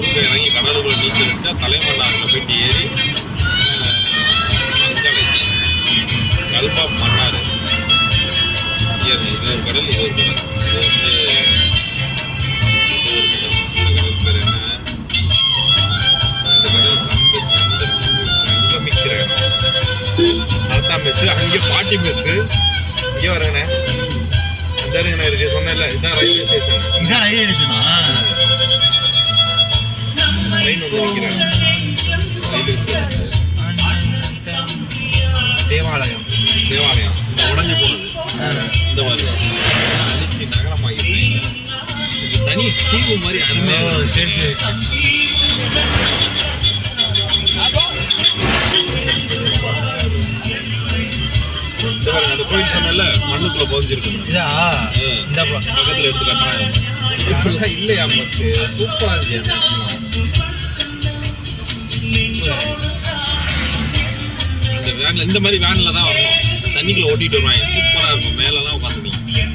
குறுக்க இறங்கி கடலுக்குள்ள நீச்சல் அடிச்சா தலைமன்னாரில் போயிட்டு ஏறி மக்களை கல்பா மன்னார் இது ஒரு கடல் இது ஒரு கடல். இது வந்து இந்த கடல் பேர் என்ன? இந்த கடல் சங்கமிக்கிற இடம். அதுதான் மெஸ்ஸு. அங்கே பாட்டி மெஸ்ஸு. இங்கே வரங்கண்ணே. இதாருங்கண்ணா இருக்கு சொன்னேன்ல. இதுதான் ரயில்வே ஸ்டேஷன். இதான் ரயில்வே ஸ்டேஷனா? ட்ரெயின் வந்து நிற்கிறாங்க ரயில்வே ஸ்டேஷன். தேவாலயம் தேவாலயம் இந்த உடஞ்சி போனது இந்த மாதிரி அழிச்சு நகரமாகிருக்கேன். இது தனி தீவு மாதிரி அருமையாக. சரி சரி சரி. இந்த பாருங்க அந்த கோயில் சொன்னல மண்ணுக்குள்ள புதைஞ்சிருக்கு. இதா இந்த பக்கத்தில் எடுத்து கட்டுறாங்க. இப்பெல்லாம் இல்லையா ஃபஸ்ட்டு சூப்பராக இருந்துச்சு. இந்த வேனில் இந்த மாதிரி வேனில் தான் வரணும். தண்ணிக்குள்ள ஓட்டிகிட்டு வருவாங்க. சூப்பராக இருக்கும். மேலெல்லாம் உட்காந்துக்கலாம்.